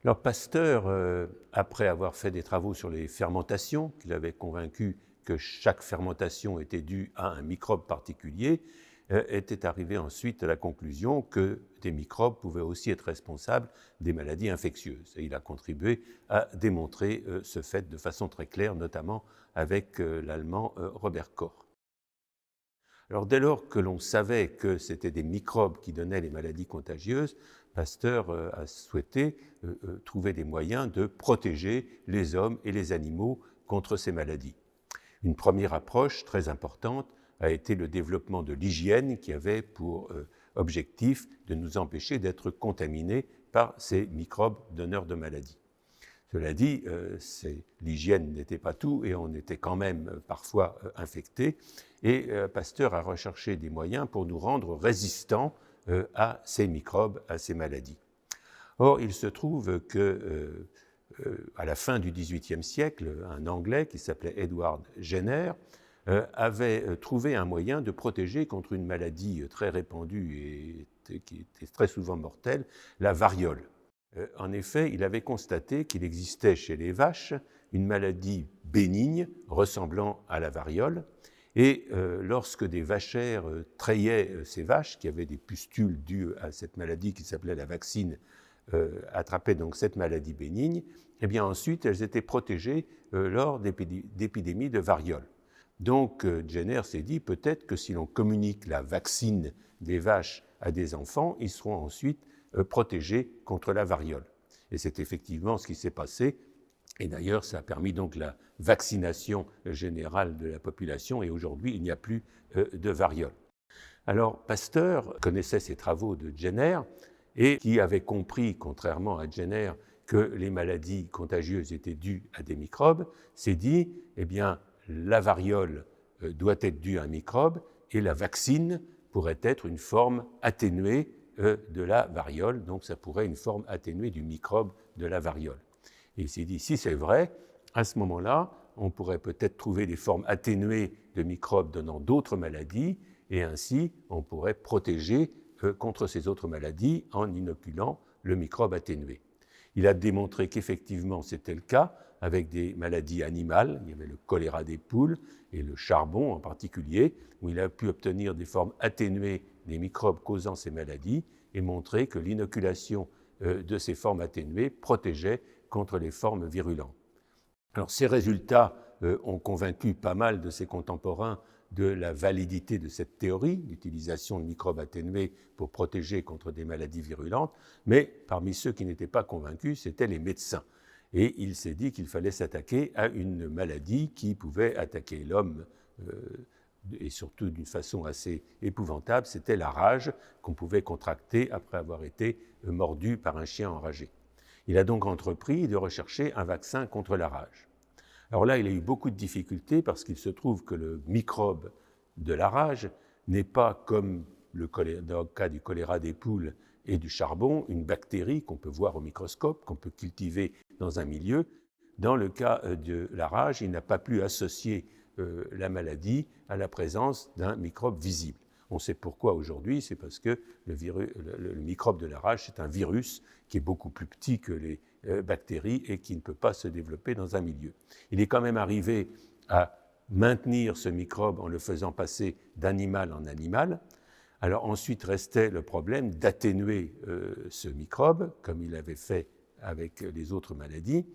Alors Pasteur, après avoir fait des travaux sur les fermentations, qu'il avait convaincu que chaque fermentation était due à un microbe particulier, était arrivé ensuite à la conclusion que des microbes pouvaient aussi être responsables des maladies infectieuses. Et il a contribué à démontrer ce fait de façon très claire, notamment avec l'Allemand Robert Koch. Alors dès lors que l'on savait que c'était des microbes qui donnaient les maladies contagieuses, Pasteur a souhaité trouver des moyens de protéger les hommes et les animaux contre ces maladies. Une première approche très importante a été le développement de l'hygiène qui avait pour objectif de nous empêcher d'être contaminés par ces microbes donneurs de maladies. Cela dit, l'hygiène n'était pas tout et on était quand même parfois infecté. Et Pasteur a recherché des moyens pour nous rendre résistants à ces microbes, à ces maladies. Or, il se trouve que à la fin du XVIIIe siècle, un Anglais qui s'appelait Edward Jenner avait trouvé un moyen de protéger contre une maladie très répandue et qui était très souvent mortelle, la variole. En effet, il avait constaté qu'il existait chez les vaches une maladie bénigne ressemblant à la variole, et lorsque des vachères trayaient ces vaches, qui avaient des pustules dues à cette maladie qui s'appelait la vaccine, attrapaient donc cette maladie bénigne, et bien ensuite elles étaient protégées lors d'épidémies de variole. Donc Jenner s'est dit peut-être que si l'on communique la vaccine des vaches à des enfants, ils seront ensuite protégés contre la variole. Et c'est effectivement ce qui s'est passé. Et d'ailleurs, ça a permis donc la vaccination générale de la population et aujourd'hui, il n'y a plus de variole. Alors, Pasteur connaissait ces travaux de Jenner et qui avait compris, contrairement à Jenner, que les maladies contagieuses étaient dues à des microbes, s'est dit, eh bien, la variole doit être due à un microbe et la vaccine pourrait être une forme atténuée de la variole, donc ça pourrait être une forme atténuée du microbe de la variole. Et il s'est dit, si c'est vrai, à ce moment-là, on pourrait peut-être trouver des formes atténuées de microbes donnant d'autres maladies, et ainsi on pourrait protéger contre ces autres maladies en inoculant le microbe atténué. Il a démontré qu'effectivement c'était le cas avec des maladies animales, il y avait le choléra des poules et le charbon en particulier, où il a pu obtenir des formes atténuées des microbes causant ces maladies et montrer que l'inoculation de ces formes atténuées protégeait contre les formes virulentes. Alors ces résultats ont convaincu pas mal de ses contemporains de la validité de cette théorie d'utilisation de microbes atténués pour protéger contre des maladies virulentes, mais parmi ceux qui n'étaient pas convaincus, c'étaient les médecins. Et il s'est dit qu'il fallait s'attaquer à une maladie qui pouvait attaquer l'homme et surtout d'une façon assez épouvantable, c'était la rage qu'on pouvait contracter après avoir été mordu par un chien enragé. Il a donc entrepris de rechercher un vaccin contre la rage. Alors là, il a eu beaucoup de difficultés parce qu'il se trouve que le microbe de la rage n'est pas comme dans le cas du choléra des poules et du charbon, une bactérie qu'on peut voir au microscope, qu'on peut cultiver dans un milieu. Dans le cas de la rage, il n'a pas pu associer la maladie à la présence d'un microbe visible. On sait pourquoi aujourd'hui, c'est parce que le microbe de la rage, c'est un virus qui est beaucoup plus petit que les bactéries et qui ne peut pas se développer dans un milieu. Il est quand même arrivé à maintenir ce microbe en le faisant passer d'animal en animal. Alors ensuite restait le problème d'atténuer ce microbe, comme il avait fait avec les autres maladies.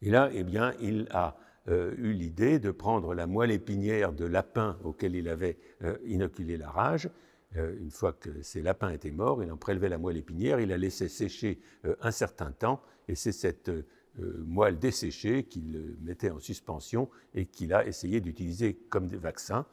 Et là, eh bien, il a eu l'idée de prendre la moelle épinière de lapin auquel il avait inoculé la rage. Une fois que ces lapins étaient morts, il en prélevait la moelle épinière, il la laissait sécher un certain temps, et c'est cette moelle desséchée qu'il mettait en suspension et qu'il a essayé d'utiliser comme des vaccins.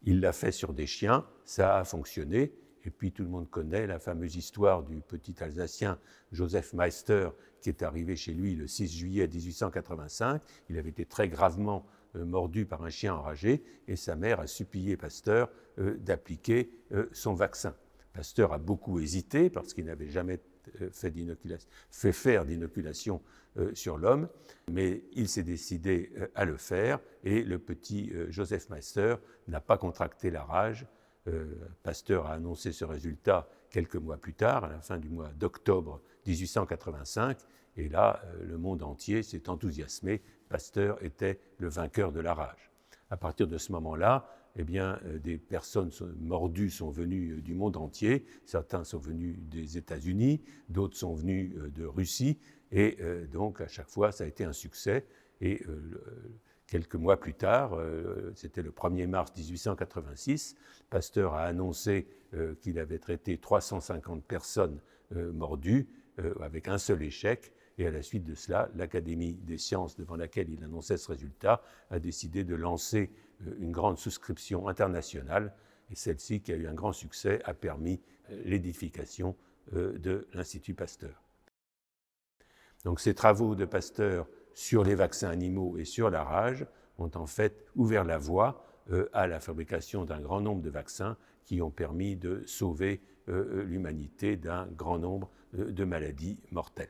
Il l'a fait sur des chiens, ça a fonctionné, et puis tout le monde connaît la fameuse histoire du petit Alsacien Joseph Meister qui est arrivé chez lui le 6 juillet 1885. Il avait été très gravement mordu par un chien enragé et sa mère a supplié Pasteur d'appliquer son vaccin. Pasteur a beaucoup hésité parce qu'il n'avait jamais fait faire d'inoculation sur l'homme, mais il s'est décidé à le faire et le petit Joseph Meister n'a pas contracté la rage. Pasteur a annoncé ce résultat quelques mois plus tard, à la fin du mois d'octobre 1885, Et là, le monde entier s'est enthousiasmé. Pasteur était le vainqueur de la rage. À partir de ce moment-là, eh bien, des personnes mordues sont venues du monde entier. Certains sont venus des États-Unis, d'autres sont venus de Russie. Et donc, à chaque fois, ça a été un succès. Et quelques mois plus tard, c'était le 1er mars 1886, Pasteur a annoncé qu'il avait traité 350 personnes mordues avec un seul échec. Et à la suite de cela, l'Académie des sciences, devant laquelle il annonçait ce résultat, a décidé de lancer une grande souscription internationale. Et celle-ci, qui a eu un grand succès, a permis l'édification de l'Institut Pasteur. Donc ces travaux de Pasteur sur les vaccins animaux et sur la rage ont en fait ouvert la voie à la fabrication d'un grand nombre de vaccins qui ont permis de sauver l'humanité d'un grand nombre de maladies mortelles.